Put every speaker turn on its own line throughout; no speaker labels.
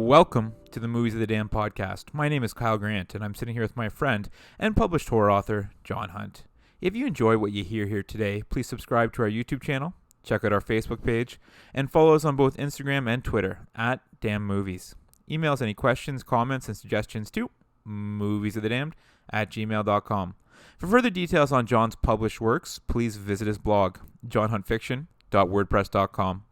Welcome to the Movies of the Damn podcast. My name is Kyle Grant, and I'm sitting here with my friend and published horror author, John Hunt. If you enjoy what you hear here today, please subscribe to our YouTube channel, check out our Facebook page, and follow us on both Instagram and Twitter at Damn Movies. Email us any questions, comments, and suggestions to moviesofthedamned@gmail.com. For further details on John's published works, please visit his blog, johnhuntfiction.wordpress.com.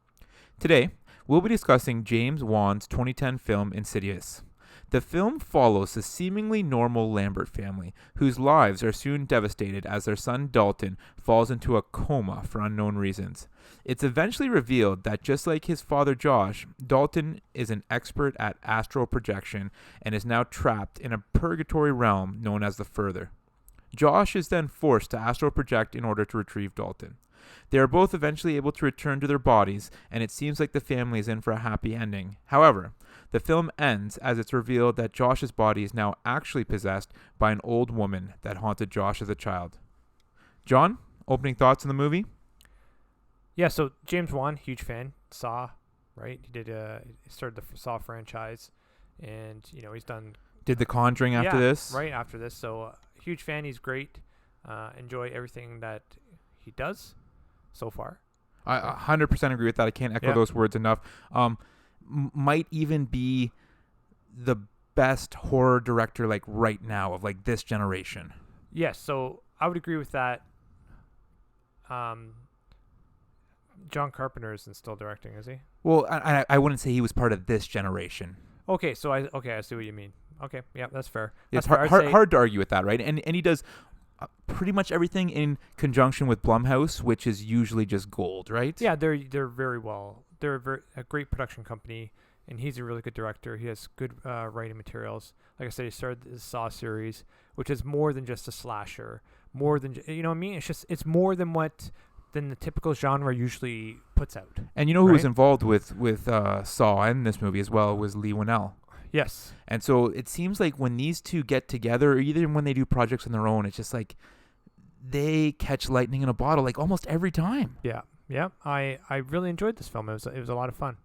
Today, we'll be discussing James Wan's 2010 film Insidious. The film follows the seemingly normal Lambert family, whose lives are soon devastated as their son Dalton falls into a coma for unknown reasons. It's eventually revealed that just like his father Josh, Dalton is an expert at astral projection and is now trapped in a purgatory realm known as the Further. Josh is then forced to astral project in order to retrieve Dalton. They are both eventually able to return to their bodies, and it seems like the family is in for a happy ending. However, the film ends as it's revealed that Josh's body is now actually possessed by an old woman that haunted Josh as a child. John, opening thoughts on the movie?
Yeah, so James Wan, huge fan. Saw, right? He started the Saw franchise, and he's done.
Did The Conjuring after this?
Right after this. So huge fan. He's great. Enjoy everything that he does so far.
I 100% agree with that. I can't echo those words enough. Might even be the best horror director right now of this generation.
Yes, so I would agree with that. John Carpenter isn't still directing, is he?
Well, I wouldn't say he was part of this generation.
Okay, so I see what you mean. Okay, yeah, that's fair.
It's hard to argue with that, right? And he does pretty much everything in conjunction with Blumhouse, which is usually just gold, right?
Yeah, they're very well. They're a great production company, and he's a really good director. He has good writing materials. Like I said, he started the Saw series, which is more than just a slasher. More than what I mean. It's more than the typical genre usually puts out.
And who was involved with Saw and this movie as well was Lee Winnell.
Yes.
And so it seems like when these two get together, or even when they do projects on their own, it's just they catch lightning in a bottle almost every time.
Yeah. Yeah. I really enjoyed this film. It was a lot of fun.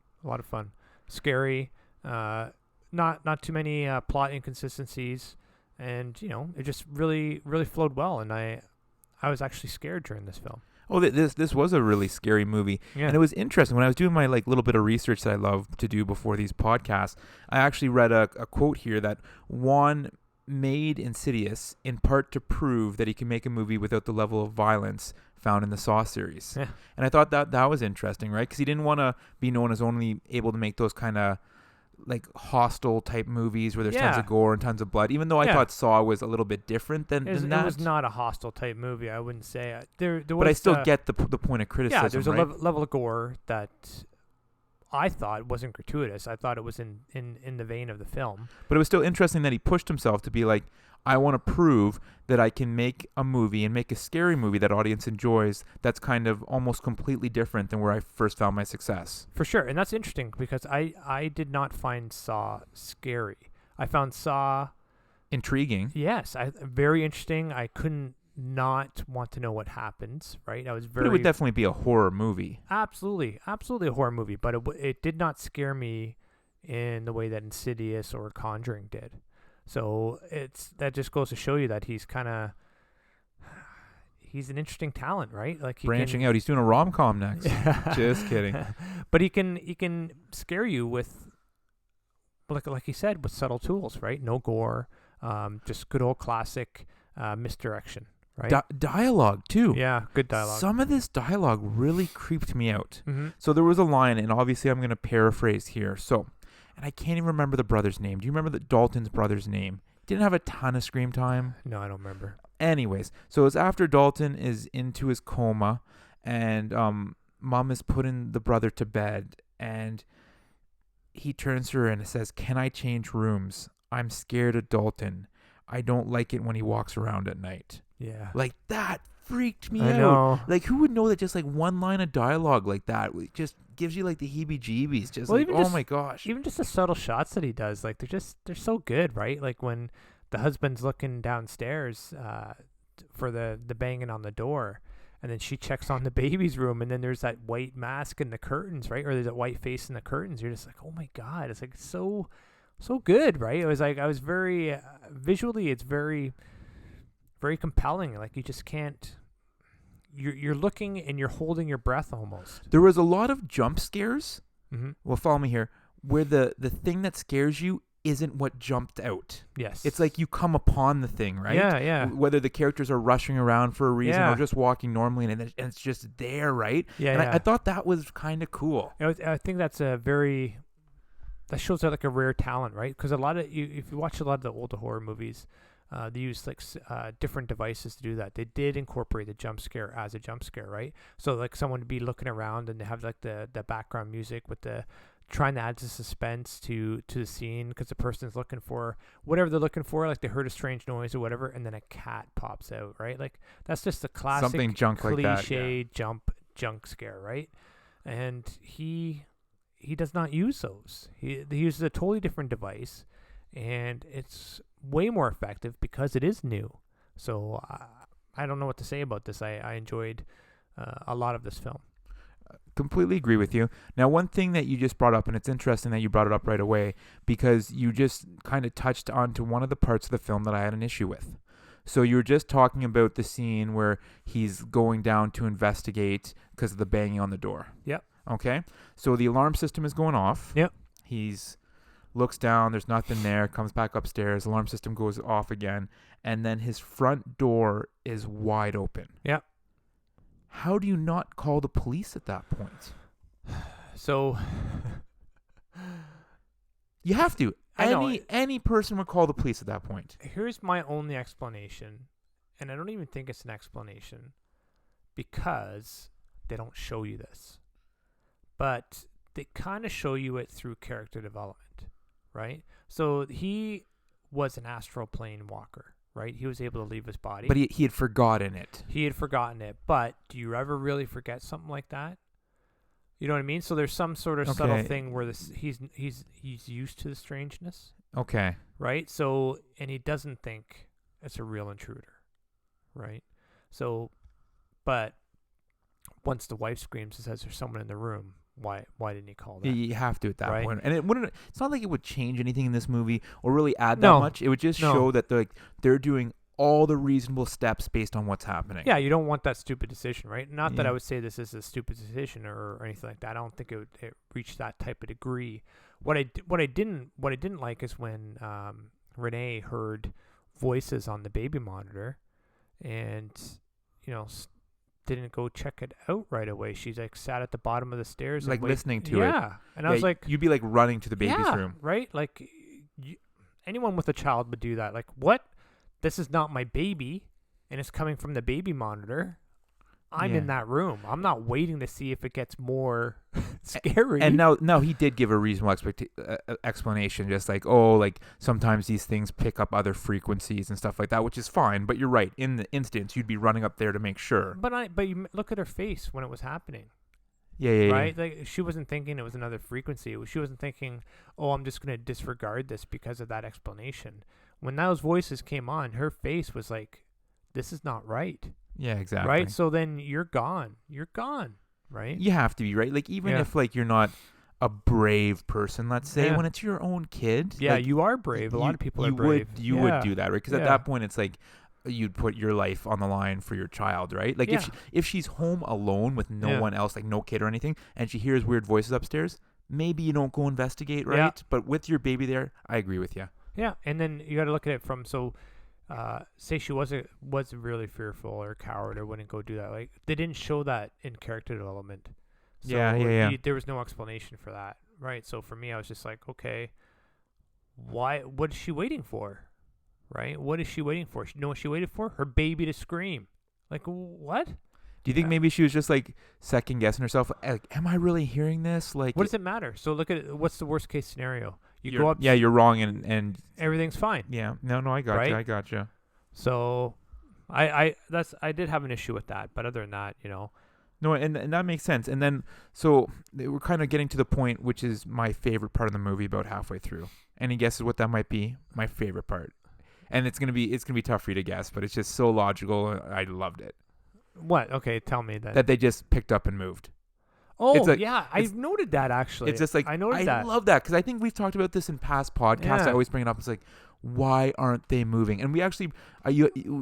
Scary. Not too many plot inconsistencies, and it just really flowed well. And I was actually scared during this film.
Oh, this was a really scary movie.
Yeah.
And it was interesting. When I was doing my little bit of research that I love to do before these podcasts, I actually read a quote here that Wan made Insidious in part to prove that he can make a movie without the level of violence found in the Saw series.
Yeah.
And I thought that was interesting, right? Because he didn't want to be known as only able to make those kind of hostile type movies where there's tons of gore and tons of blood, even though I thought Saw was a little bit different than that.
It was not a hostile type movie, I wouldn't say. There was,
but I still get the point of criticism.
Yeah, there's
right?
a level of gore that I thought wasn't gratuitous. I thought it was in the vein of the film.
But it was still interesting that he pushed himself to be I want to prove that I can make a movie and make a scary movie that audience enjoys that's kind of almost completely different than where I first found my success.
For sure. And that's interesting because I did not find Saw scary. I found Saw
intriguing.
Yes, very interesting. I couldn't not want to know what happens, right?
But it would definitely be a horror movie.
Absolutely a horror movie, but it did not scare me in the way that Insidious or Conjuring did. So that just goes to show you that he's an interesting talent, right?
Branching out. He's doing a rom-com next. Just kidding.
But he can scare you with, like he said, with subtle tools, right? No gore, just good old classic misdirection, right?
Dialogue too.
Yeah, good dialogue.
Some of this dialogue really creeped me out.
Mm-hmm.
So there was a line, and obviously I'm going to paraphrase here. And I can't even remember the brother's name. Do you remember Dalton's brother's name? Didn't have a ton of screen time.
No, I don't remember.
Anyways, so it's after Dalton is into his coma, and Mom is putting the brother to bed, and he turns to her and says, "Can I change rooms? I'm scared of Dalton. I don't like it when he walks around at night."
Yeah.
Like, that freaked me
I
out.
know.
Like, who would know that just like one line of dialogue like that just gives you like the heebie-jeebies? Just
Well,
like,
even
oh
just
my gosh.
even just the subtle shots that he does, like they're so good, right? Like when the husband's looking downstairs for the banging on the door, and then she checks on the baby's room, and then there's that white mask in the curtains, right? Or there's that white face in the curtains. You're just like, oh my god, it's like so good, right? It was like I was very visually, it's very very compelling. Like you just can't. You're looking and you're holding your breath almost.
There was a lot of jump scares.
Mm-hmm.
Well, follow me here. Where the thing that scares you isn't what jumped out.
Yes.
It's like you come upon the thing, right?
Yeah, yeah.
Whether the characters are rushing around for a reason
Yeah.
or just walking normally, and it's just there, right?
Yeah,
and
yeah.
I thought that was kind of cool.
I think that's that shows out like a rare talent, right? Because if you watch a lot of the older horror movies, they use like different devices to do that. They did incorporate the jump scare as a jump scare, right? So like someone would be looking around and they have like the background music with the trying to add the suspense to the scene because the person's looking for whatever they're looking for, like they heard a strange noise or whatever, and then a cat pops out, right? Like that's just the classic
Something junk like that,
cliche jump scare, right? And he does not use those. He uses a totally different device, and it's way more effective because it is new. So I don't know what to say about this. I enjoyed a lot of this film.
Completely agree with you. Now, one thing that you just brought up, and it's interesting that you brought it up right away, because you just kind of touched onto one of the parts of the film that I had an issue with. So you were just talking about the scene where he's going down to investigate because of the banging on the door.
Yep.
Okay? So the alarm system is going off.
Yep.
He's looks down, there's nothing there, comes back upstairs, alarm system goes off again, and then his front door is wide open.
Yep.
How do you not call the police at that point?
So
You have to.
I know.
Any person would call the police at that point.
Here's my only explanation, and I don't even think it's an explanation because they don't show you this. But they kind of show you it through character development, right? So he was an astral plane walker, right? He was able to leave his body.
But he had forgotten it.
He had forgotten it. But do you ever really forget something like that? You know what I mean? So there's some sort of subtle thing where he's used to the strangeness,
Okay.
right? So, and he doesn't think it's a real intruder, right? So, but once the wife screams and says there's someone in the room, why didn't he call that?
You have to at that
Right.
point. And it's not like it would change anything in this movie or really add that
No.
much. It would just
No.
show that they're doing all the reasonable steps based on what's happening.
Yeah, you don't want that stupid decision, right? Not that
Yeah.
I would say this is a stupid decision or anything like that. I don't think it reached that type of degree. What I didn't like is when Renee heard voices on the baby monitor, and didn't go check it out right away. She's like sat at the bottom of the stairs,
Like
and
listening to it.
Yeah, and I was like,
you'd be like running to the baby's
yeah,
room.
right? Like anyone with a child would do that. Like, what? This is not my baby, and it's coming from the baby monitor. I'm in that room. I'm not waiting to see if it gets more scary.
And now he did give a reasonable explanation, just like, sometimes these things pick up other frequencies and stuff like that, which is fine. But you're right. In the instance, you'd be running up there to make sure.
But you look at her face when it was happening.
Yeah.
Right? Like, she wasn't thinking it was another frequency. She wasn't thinking, oh, I'm just going to disregard this because of that explanation. When those voices came on, her face was like, this is not right.
Yeah, exactly.
Right? So then you're gone. Right?
You have to be, right? Like, even if you're not a brave person, let's say, when it's your own kid.
Yeah,
like,
you are brave. A lot of people are brave.
You would do that, right? Because at that point, it's like you'd put your life on the line for your child, right? Like, if she's home alone with no one else, like no kid or anything, and she hears weird voices upstairs, maybe you don't go investigate, right? Yeah. But with your baby there, I agree with you.
Yeah, and then you got to look at it from say she was really fearful or coward or wouldn't go do that. Like, they didn't show that in character development. So there was no explanation for that, right? So for me, I was just like, okay, what is she waiting for, right? What is she waiting for? You know what she waited for? Her baby to scream. Like, what?
Do you think maybe she was just like second guessing herself? Like, am I really hearing this? Like,
what does it matter? So look at it. What's the worst case scenario? You
go
up.
Yeah, you're wrong, and
everything's fine.
Yeah, no, I got you. I got you.
So, I did have an issue with that, but other than that,
No, and that makes sense. And then, so we're kind of getting to the point, which is my favorite part of the movie about halfway through. Any guesses what that might be? My favorite part. And it's gonna be tough for you to guess, but it's just so logical. I loved it.
What? Okay, tell me that.
That they just picked up and moved.
Oh,
It's like-
yeah, I noted that actually.
It's just like
I noted that.
love that because I think we've talked about this in past podcasts.
Yeah.
I always bring it up. It's like, why aren't they moving? And we actually,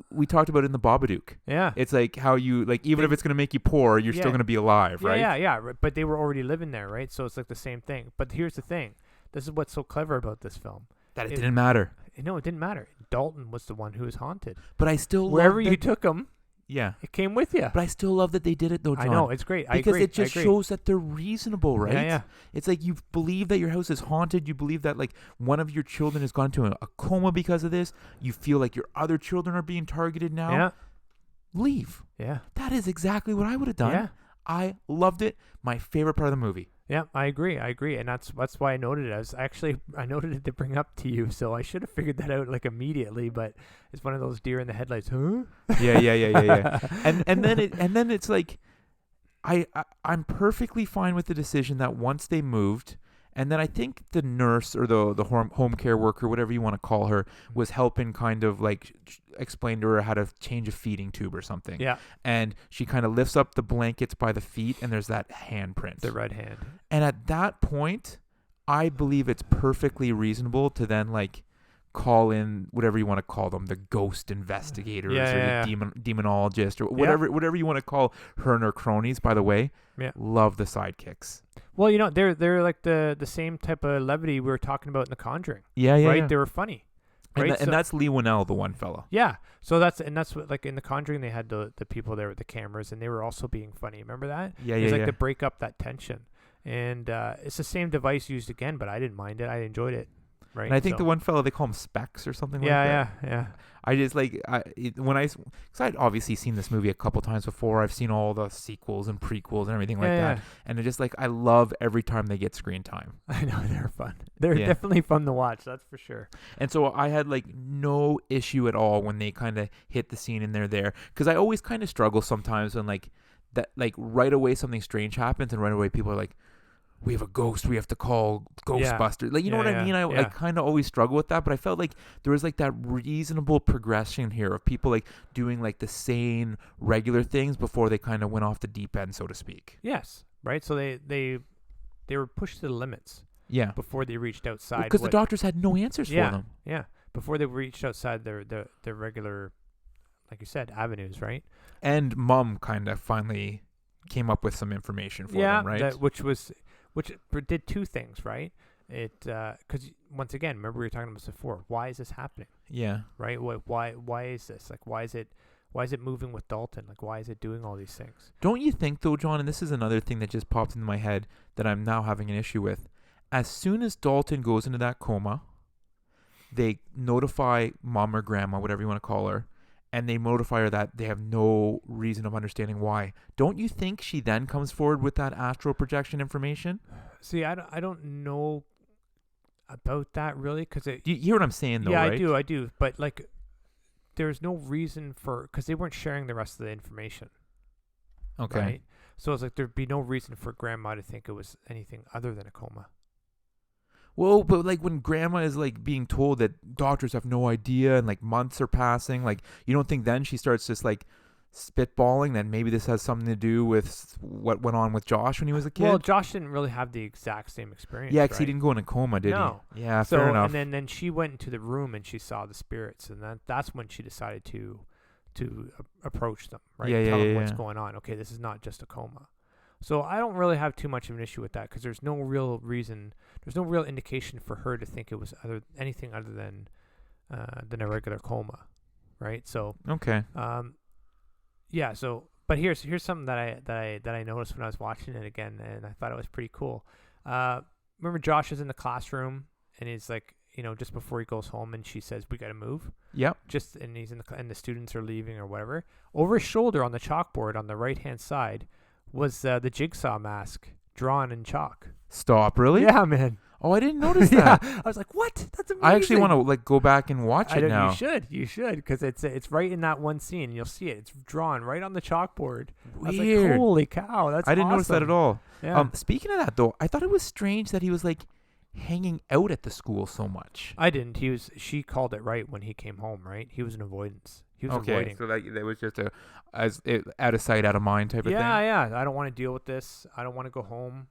we talked about it in the Babadook.
Yeah.
It's like how you like even if it's gonna make you poor, you're still
Yeah.
gonna be alive, right?
Yeah. But they were already living there, right? So it's like the same thing. But here's the thing. This is what's so clever about this film.
That it didn't matter.
No, it didn't matter. Dalton was the one who was haunted.
But I still
Wherever
love
you
that,
took him,
yeah.
it came with you.
But I still love that they did it though, John.
I know, it's great. I
Because
agree.
it just
I agree.
shows that they're reasonable, right?
Yeah.
It's like you believe that your house is haunted. You believe that like one of your children has gone into a coma because of this. You feel like your other children are being targeted now.
Yeah.
Leave.
Yeah.
That is exactly what I would have done.
Yeah.
I loved it. My favorite part of the movie.
Yeah, I agree, and that's why I noted it. I noted it to bring up to you, so I should have figured that out like immediately. But it's one of those deer in the headlights, huh?
Yeah. and then it's like, I'm perfectly fine with the decision that once they moved, and then I think the nurse or the home care worker, whatever you want to call her, was helping kind of like explain to her how to change a feeding tube or something.
Yeah.
And she kind of lifts up the blankets by the feet, and there's that handprint.
The red hand.
And at that point, I believe it's perfectly reasonable to then like call in whatever you want to call them, the ghost investigators or the demonologist or whatever you want to call her and her cronies. By the way, love the sidekicks.
Well, they're like the same type of levity we were talking about in The Conjuring.
Yeah.
Right? They were funny. Right?
And that's Lee Winnell, the one fella.
Yeah. So that's what, like in The Conjuring, they had the people there with the cameras, and they were also being funny. Remember that?
Yeah.
It's like to break up that tension. And it's the same device used again, but I didn't mind it. I enjoyed it. Right.
And I think the one fella, they call him Specs or something like
that.
Yeah.
Yeah.
I just like, because I'd obviously seen this movie a couple times before. I've seen all the sequels and prequels and everything like that. And it just like, I love every time they get screen time.
I know, they're fun. They're definitely fun to watch. That's for sure.
And so I had like no issue at all when they kind of hit the scene and they're there. Because I always kind of struggle sometimes when like that, like right away something strange happens and right away people are like, we have a ghost, we have to call Ghostbusters. Like, you know what I mean? I kind of always struggle with that, but I felt like there was like that reasonable progression here of people like doing like the sane, regular things before they kind of went off the deep end, so to speak.
Yes, right? So they were pushed to the limits.
Yeah.
Before they reached outside.
Because the doctors had no answers for them.
Yeah. Before they reached outside their regular, like you said, avenues, right?
And Mom kind of finally came up with some information for them, right?
Which did two things, right? It because once again, remember we were talking about this before. Why is this happening?
Yeah.
Right. Why is this? Like, why is it moving with Dalton? Like, why is it doing all these things?
Don't you think though, John? And this is another thing that just popped into my head that I'm now having an issue with. As soon as Dalton goes into that coma, they notify Mom or Grandma, whatever you want to call her, and they notify her that they have no reason of understanding why. Don't you think she then comes forward with that astral projection information?
See, I don't know about that really, because
you hear what I'm saying though,
yeah,
right?
I do, but like, there's no reason because they weren't sharing the rest of the information.
Okay.
Right? So it's like there'd be no reason for Grandma to think it was anything other than a coma.
Well, but like when Grandma is like being told that doctors have no idea and like months are passing, like you don't think then she starts just like spitballing that maybe this has something to do with what went on with Josh when he was a kid?
Well, Josh didn't really have the exact same experience.
Yeah, because
right?
he didn't go in a coma, did he? Yeah,
so,
fair enough.
And then she went into the room and she saw the spirits, and that's when she decided to approach them, right? Tell them what's going on. Okay, this is not just a coma. So I don't really have too much of an issue with that because there's no real reason, there's no real indication for her to think it was anything other than a regular coma, right? So
okay.
Yeah. So, but here's something that I noticed when I was watching it again, and I thought it was pretty cool. Remember Josh is in the classroom and he's like, just before he goes home, and she says, "We got to move."
Yep.
And he's and the students are leaving or whatever. Over his shoulder on the chalkboard on the right hand side was the jigsaw mask drawn in chalk.
Stop, really?
Yeah, man.
Oh, I didn't notice
Yeah,
that.
I was like, what? That's amazing.
I actually want to like go back and watch it now.
You should, because it's right in that one scene. You'll see it. It's drawn right on the chalkboard. I was like,
Weird.
holy cow, that's
I didn't notice that
awesome.
at all.
Yeah.
Speaking of that though, I thought it was strange that he was like hanging out at the school so much.
I didn't. She called it right when he came home, right? He was an avoidance. He was avoiding.
So like that was just out of sight, out of mind type of thing.
Yeah. I don't want to deal with this. I don't want to go home.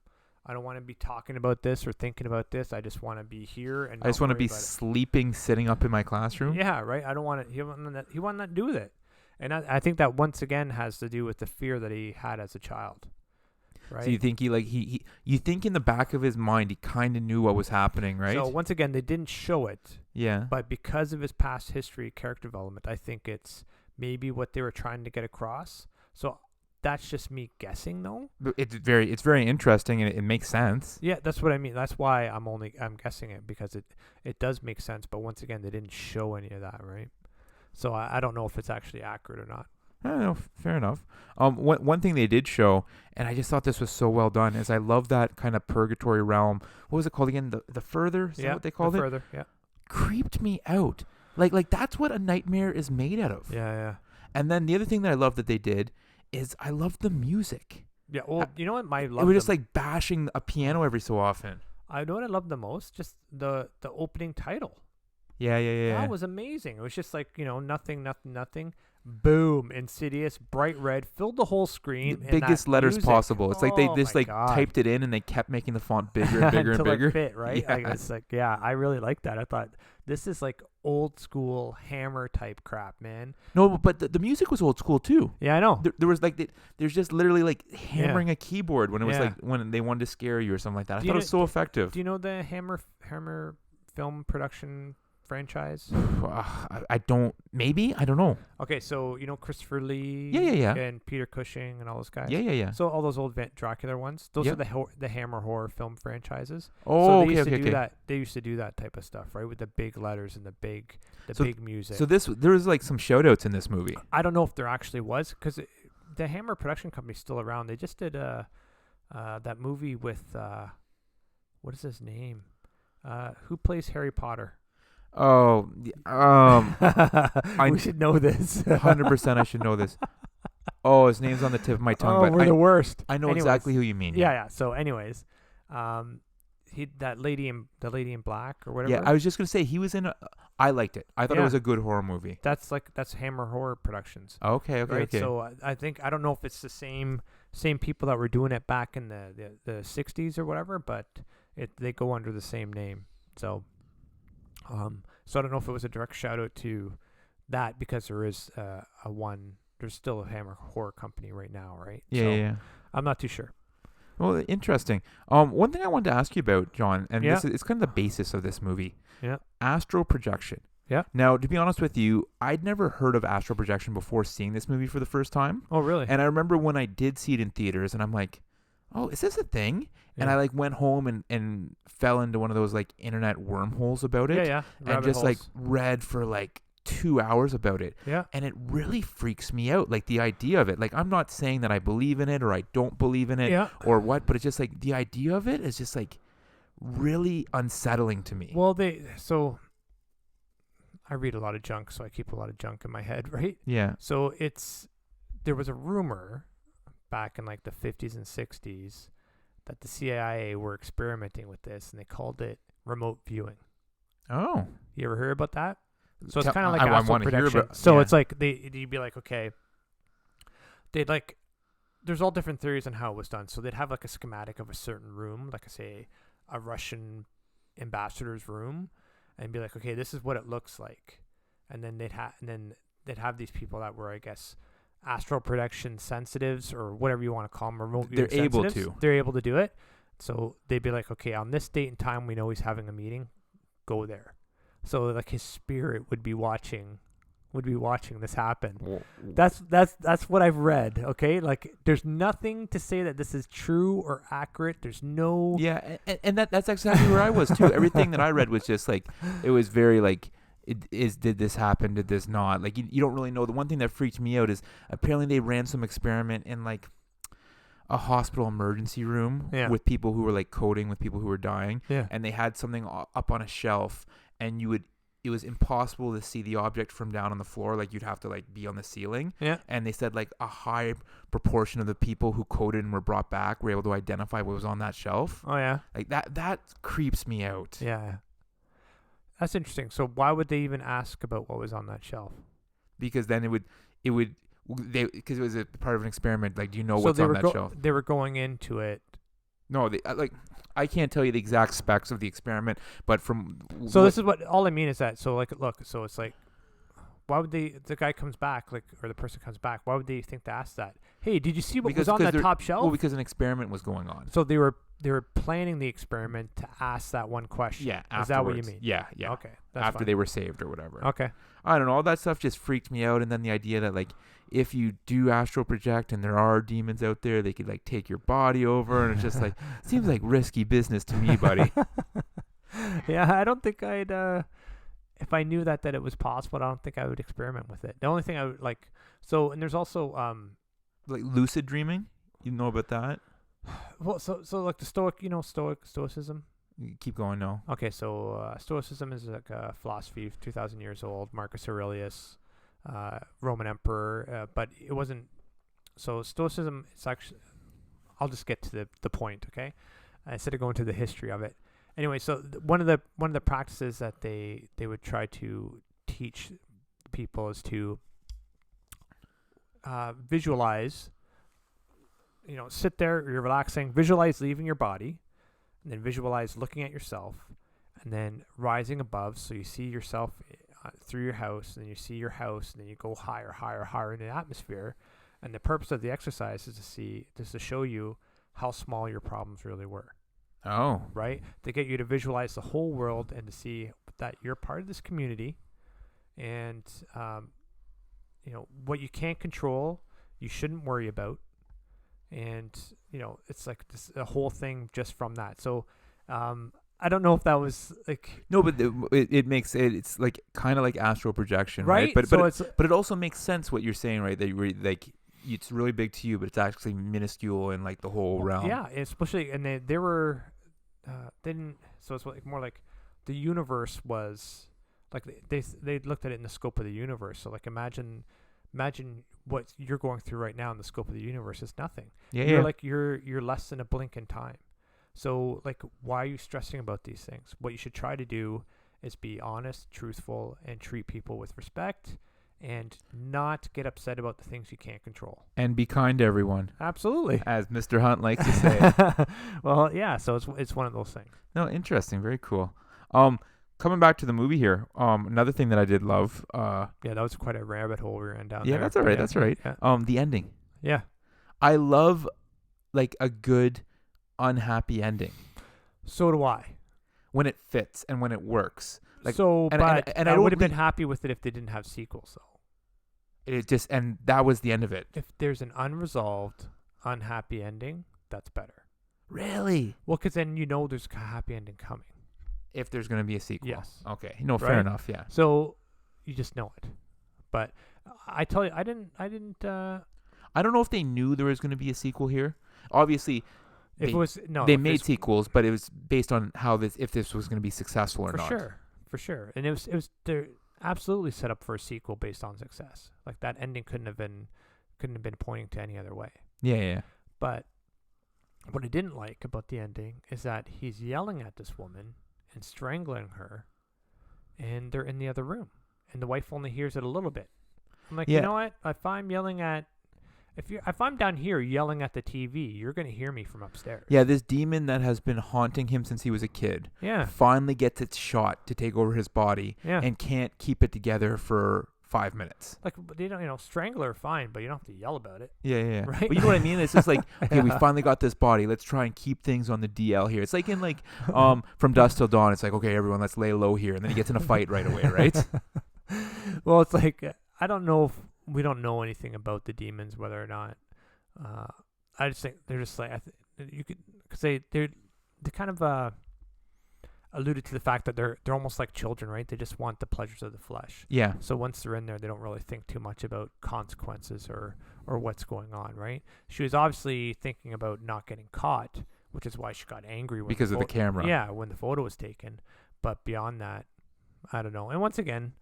I don't want to be talking about this or thinking about this. I just want to be here and.
I just want to be sleeping, sitting up in my classroom.
Yeah, right. I don't want to. He wanted nothing to do with it, and I think that once again has to do with the fear that he had as a child. Right.
So you think you think in the back of his mind he kind of knew what was happening, right?
So once again, they didn't show it.
Yeah.
But because of his past history, character development, I think it's maybe what they were trying to get across. So that's just me guessing, though.
But it's very interesting and it makes sense.
Yeah, that's what I mean. That's why I'm guessing it, because it does make sense. But once again, they didn't show any of that, right? So I don't know if it's actually accurate or not.
I don't know, fair enough. One thing they did show, and I just thought this was so well done, is I love that kind of purgatory realm. What was it called again? The Further? Is that what they called it?
Further, yeah.
Creeped me out. Like that's what a nightmare is made out of.
Yeah.
And then the other thing that I love that they did is I love the music.
Yeah, well, you know what?
It was just like bashing a piano every so often.
I know what I love the most? Just the opening title.
Yeah.
That was amazing. It was just like, nothing. Boom, Insidious, bright red, filled the whole screen.
The biggest letters
music.
possible. It's like they just
my
like
God.
typed it in and they kept making the font bigger and bigger and
Until
bigger.
It fit, right?
Yeah.
It's like, yeah, I really like that. I thought this is like old school Hammer type crap, man.
No, but the music was old school too.
Yeah, I know.
There was like there's just literally like hammering a keyboard when it was
Yeah.
like when they wanted to scare you or something like that. I
Do
thought
you
it was so effective.
Do you know the Hammer film production franchise?
I don't. Maybe I don't know.
Okay, so you know Christopher Lee,
Yeah.
and Peter Cushing and all those guys.
Yeah.
So all those old Dracula ones, those
Yep.
are the Hammer horror film franchises.
Oh,
so they
okay,
used to
okay,
do
okay.
that. They used to do that type of stuff, right, with the big letters and the big music.
So there was like some shout outs in this movie.
I don't know if there actually was, because the Hammer production company's still around. They just did that movie with what is his name? Who plays Harry Potter?
Oh,
We should know this.
100% I should know this. Oh, his name's on the tip of my tongue, but
we're the worst.
I know
Anyways.
exactly who you mean.
Yeah. So, anyways, that lady in black or whatever.
Yeah, I was just gonna say he was in. I liked it. I thought it
Yeah.
was a good horror movie.
That's Hammer Horror Productions.
Okay.
Right. So I think, I don't know if it's the same people that were doing it back in the 60s or whatever, but they go under the same name. So I don't know if it was a direct shout out to that, because there is there's still a Hammer Horror Company right now, right?
Yeah.
I'm not too sure.
Well, interesting. One thing I wanted to ask you about, John, and
Yeah.
it's kind of the basis of this movie.
Yeah.
Astral projection.
Yeah.
Now, to be honest with you, I'd never heard of astral projection before seeing this movie for the first time.
Oh, really?
And I remember when I did see it in theaters, and I'm like, oh, is this a thing?
Yeah.
And I like went home and fell into one of those like internet wormholes about it.
Yeah.
And
Rabbit
just like
holes.
read for like 2 hours about it.
Yeah.
And it really freaks me out. Like the idea of it. Like I'm not saying that I believe in it or I don't believe in it
Yeah.
or what, but it's just like the idea of it is just like really unsettling to me.
Well, I read a lot of junk, so I keep a lot of junk in my head, right?
Yeah.
So there was a rumor back in like the 50s and 60s that the CIA were experimenting with this, and they called it remote viewing.
Oh.
You ever heard about that? So it's kind of like
I
astral
want to hear
projection.
about.
So
yeah.
it's like you'd be like, okay, there's all different theories on how it was done. So they'd have like a schematic of a certain room, like say a Russian ambassador's room, and be like, okay, this is what it looks like, and then they'd have these people that were, I guess, astral projection sensitives or whatever you want to call them, remote viewing
They're able
sensitives.
to.
They're able to do it. So they'd be like, okay, on this date and time, we know he's having a meeting, go there. So like his spirit would be watching this happen.
Well,
That's what I've read. Okay, like there's nothing to say that this is true or accurate. There's no.
Yeah, and that's exactly where I was too. Everything that I read was just like it was very like. Did this happen? Did this not? Like you don't really know. The one thing that freaked me out is apparently they ran some experiment in like a hospital emergency room
Yeah.
with people who were like coding with people who were dying,
Yeah.
and they had something up on a shelf, and it was impossible to see the object from down on the floor. Like you'd have to like be on the ceiling.
Yeah.
And they said like a high proportion of the people who coded and were brought back were able to identify what was on that shelf.
Oh yeah.
Like that creeps me out.
Yeah. That's interesting. So why would they even ask about what was on that shelf?
Because then because it was a part of an experiment. Like, do you know
So
what's
they
on
were
that shelf?
they were going into it.
No, I can't tell you the exact specs of the experiment, but from
So this is what all I mean is that so like look, so it's like why would the guy comes back like or the person comes back, why would they think to ask that? Hey, did you see what was on that top shelf?
Well, because an experiment was going on.
So they were planning the experiment to ask that one question.
Yeah,
Is that what you
afterwards.
mean?
Yeah.
Okay. That's
After
fine.
they were saved or whatever.
Okay.
I don't know. All that stuff just freaked me out. And then the idea that like if you do astral project and there are demons out there, they could like take your body over, and it's just like seems like risky business to me, buddy.
Yeah, I don't think I'd if I knew that it was possible, I don't think I would experiment with it. The only thing I would like and there's also
Like lucid dreaming. You know about that?
well so like the stoicism.
You keep going. No.
Okay, so stoicism is like a philosophy 2,000 years old. Marcus Aurelius, Roman emperor, but it wasn't. So stoicism, it's actually. I'll just get to the point, okay? Instead of going to the history of it. Anyway, so one of the practices that they would try to teach people is to visualize. Sit there, you're relaxing, visualize leaving your body, and then visualize looking at yourself, and then rising above, so you see yourself through your house, and then you see your house, and then you go higher, higher, higher in the atmosphere. And the purpose of the exercise is to show you how small your problems really were.
Oh.
Right? To get you to visualize the whole world and to see that you're part of this community, and what you can't control, you shouldn't worry about. And it's like a whole thing just from that. So I don't know if that was like
no, but it makes it's like kind of like astral projection, right? But
so
but it also makes sense what you're saying, right? That you're like it's really big to you, but it's actually minuscule in like the whole realm.
Yeah, especially and they were didn't so it's like more like the universe was like they looked at it in the scope of the universe. So like imagine what you're going through right now in the scope of the universe is nothing.
Yeah.
Like you're less than a blink in time. So like why are you stressing about these things? What you should try to do is be honest, truthful, and treat people with respect, and not get upset about the things you can't control.
And be kind to everyone.
Absolutely.
As Mr. Hunt likes to say.
Well, yeah, so it's one of those things.
No, interesting, very cool. Coming back to the movie here, another thing that I did love.
Yeah, that was quite a rabbit hole we ran down there.
Yeah, that's all right.
Yeah,
That's all right.
Yeah.
The ending.
Yeah.
I love like a good unhappy ending
So do I.
when it fits and when it works. Like
so,
and
but
I
I
don't
would have been
think-
happy with it if they didn't have sequels, though.
and that was the end of it.
If there's an unresolved, unhappy ending, that's better.
Really?
Well, because then there's a happy ending coming.
If there's going to be a sequel.
Yes.
Okay. No, fair
Right?
enough. Yeah.
So you just know it. But I tell you, I didn't.
I don't know if they knew there was going to be a sequel here. Obviously,
If
they,
it was no,
they
if
made
it's-
sequels, but it was based on if this was going to be successful or
for
not.
for sure, and it was they're absolutely set up for a sequel based on success. Like that ending couldn't have been pointing to any other way.
Yeah.
But what I didn't like about the ending is that he's yelling at this woman and strangling her, and they're in the other room, and the wife only hears it a little bit. I'm like,
Yeah.
you know what? If I'm down here yelling at the TV, you're gonna hear me from upstairs.
Yeah, this demon that has been haunting him since he was a kid
Yeah.
finally gets its shot to take over his body
Yeah.
and can't keep it together for 5 minutes.
Like they don't, strangler fine, but you don't have to yell about it.
Yeah.
Right?
But you know what I mean? It's just like, okay, we finally got this body. Let's try and keep things on the DL here. It's like in like From Dusk Till Dawn. It's like, okay, everyone, let's lay low here, and then he gets in a fight right away, right?
Well, it's like I don't know if we don't know anything about the demons, whether or not. I just think they're just like you could say they're kind of. alluded to the fact that they're almost like children, right? They just want the pleasures of the flesh.
Yeah.
So once they're in there, they don't really think too much about consequences or what's going on, right? She was obviously thinking about not getting caught, which is why she got angry when
Because of the camera.
Yeah, when the photo was taken. But beyond that, I don't know. And once again,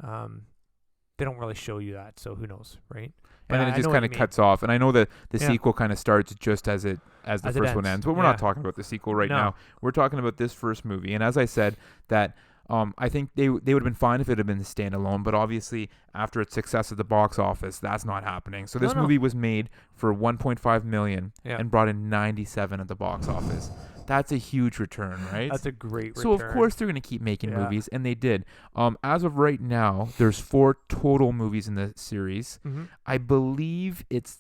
they don't really show you that, so who knows, right? But
And then
I
it just
know what
kind
you
of
mean.
cuts off. And I know that the
Yeah.
sequel kind of starts just as the
As it
first one
ends.
ends. But we're
Yeah.
not talking about the sequel right
No.
now. We're talking about this first movie. And as I said, that I think they would have been fine if it had been standalone. But obviously, after its success at the box office, that's not happening. So this
No.
movie was made for $1.5 million
Yeah.
and brought in 97 at the box office. That's a huge return, right?
That's a great
So
return.
of course they're going to keep making
Yeah.
movies, and they did. As of right now, there's 4 total movies in the series.
Mm-hmm.
I believe it's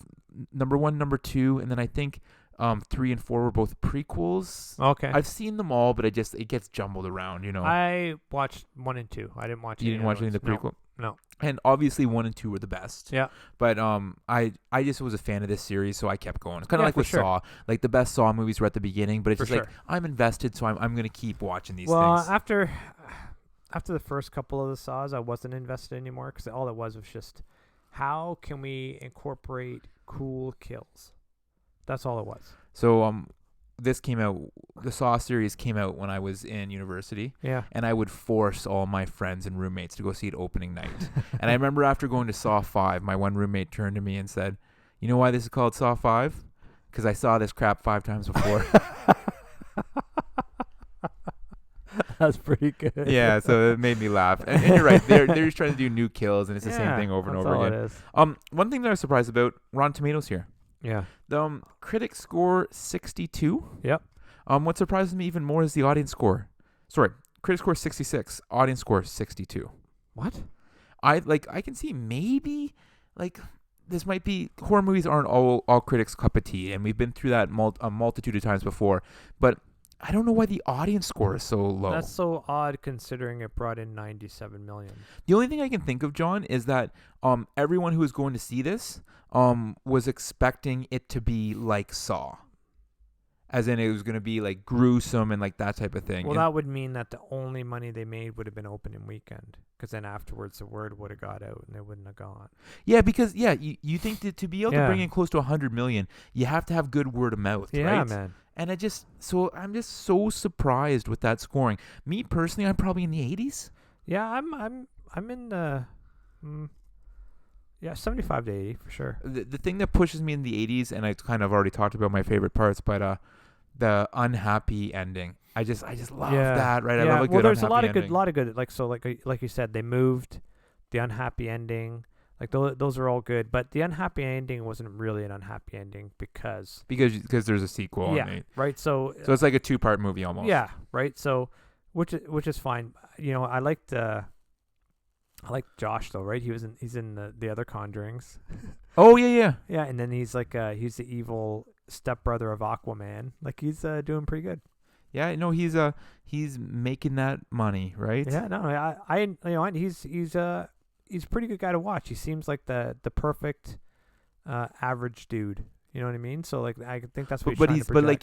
number 1, number 2, and then I think 3 and 4 were both prequels.
Okay.
I've seen them all, but it gets jumbled around, you know.
I watched 1 and 2. I didn't watch.
You didn't watch any of the
others.
prequel?
No.
And obviously 1 and 2 were the best.
Yeah.
But I just was a fan of this series, so I kept going. It's kind of
Yeah,
like
for
with
sure.
Saw. Like the best Saw movies were at the beginning, but it's
For
just like
sure.
I'm invested, so I'm gonna keep watching these
Well,
things.
after the first couple of the Saws, I wasn't invested anymore because all it was just how can we incorporate cool kills. That's all it was.
So this came out. The Saw series came out when I was in university.
Yeah.
And I would force all my friends and roommates to go see it opening night. And I remember after going to Saw 5, my one roommate turned to me and said, "You know why this is called Saw 5? Because I saw this crap 5 times before."
That's pretty good.
Yeah, so it made me laugh. And you're right. They're just trying to do new kills, and it's the same
Yeah,
thing over and
that's
over
all
again.
It is.
One thing that I was surprised about, Rotten Tomatoes here.
Yeah.
The critic score 62.
Yep.
What surprises me even more is the audience score. Sorry, critic score 66, audience score 62.
What?
I can see maybe like this might be horror movies aren't all critics' cup of tea, and we've been through that a multitude of times before. But I don't know why the audience score is so low.
That's so odd considering it brought in 97 million.
The only thing I can think of, John, is that everyone who was going to see this was expecting it to be like Saw. As in it was going to be like gruesome and like that type of thing.
Well,
And-
that would mean that the only money they made would have been opening weekend, because then afterwards the word would have got out and they wouldn't have gone.
Yeah, because you think that to be able to
Yeah.
bring in close to 100 million, you have to have good word of mouth,
Yeah,
right?
man.
And I'm just so surprised with that scoring. Me personally, I'm probably in the 80s.
Yeah, I'm in the 75 to 80 for sure.
The thing that pushes me in the 80s, and I kind of already talked about my favorite parts, but the unhappy ending. I just love that, right? I love a good
there's a lot
unhappy
of
ending.
good like you said, they moved the unhappy ending. Like those are all good, but the unhappy ending wasn't really an unhappy ending because
because there's a sequel.
yeah, right. So
it's like a 2-part movie almost.
yeah, right. So which is fine. You know, I liked Josh though, right? He's in the other Conjurings.
Oh yeah.
Yeah, and then he's like he's the evil stepbrother of Aquaman. Like he's doing pretty good.
Yeah, no, he's making that money, right?
Yeah, no, I you know, he's a pretty good guy to watch. He seems like the perfect average dude. You know what I mean? So like I think that's what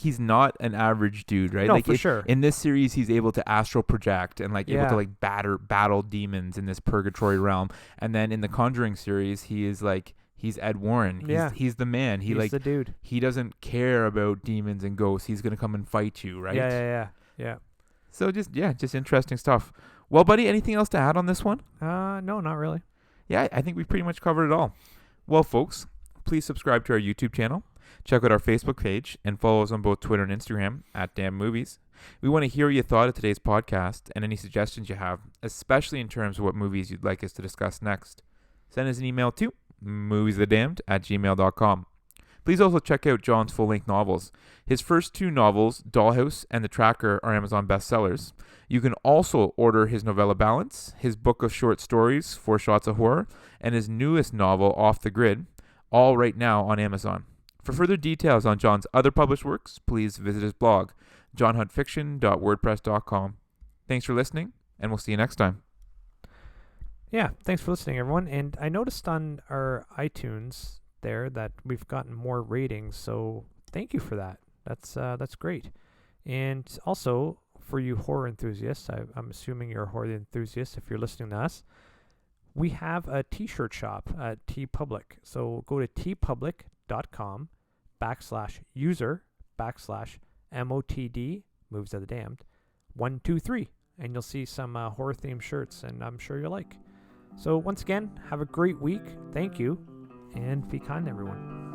He's not an average dude, right?
No,
like
for sure.
In this series, he's able to astral project and like able
Yeah.
to like battle demons in this purgatory realm. And then in the Conjuring series, he is like he's Ed Warren. He's the man.
He's the dude.
He doesn't care about demons and ghosts. He's gonna come and fight you, right?
Yeah.
So just interesting stuff. Well, buddy, anything else to add on this one?
No, not really.
Yeah, I think we pretty much covered it all. Well, folks, please subscribe to our YouTube channel. Check out our Facebook page and follow us on both Twitter and Instagram @DamnMovies. We want to hear what you thought of today's podcast and any suggestions you have, especially in terms of what movies you'd like us to discuss next. Send us an email to moviesthedamned@gmail.com. Please also check out John's full-length novels. His first 2 novels, Dollhouse and The Tracker, are Amazon bestsellers. You can also order his novella Balance, his book of short stories, 4 Shots of Horror, and his newest novel, Off the Grid, all right now on Amazon. For further details on John's other published works, please visit his blog, johnhuntfiction.wordpress.com. Thanks for listening, and we'll see you next time.
Yeah, thanks for listening, everyone. And I noticed on our iTunes there that we've gotten more ratings, so thank you for that. That's great. And also for you horror enthusiasts, I'm assuming you're a horror enthusiast if you're listening to us, we have a t-shirt shop at TeePublic. So go to teepublic.com/user/MOTD, moves of the damned, 123, and you'll see some horror themed shirts, and I'm sure you'll like. So once again, have a great week. Thank you, and be kind, everyone.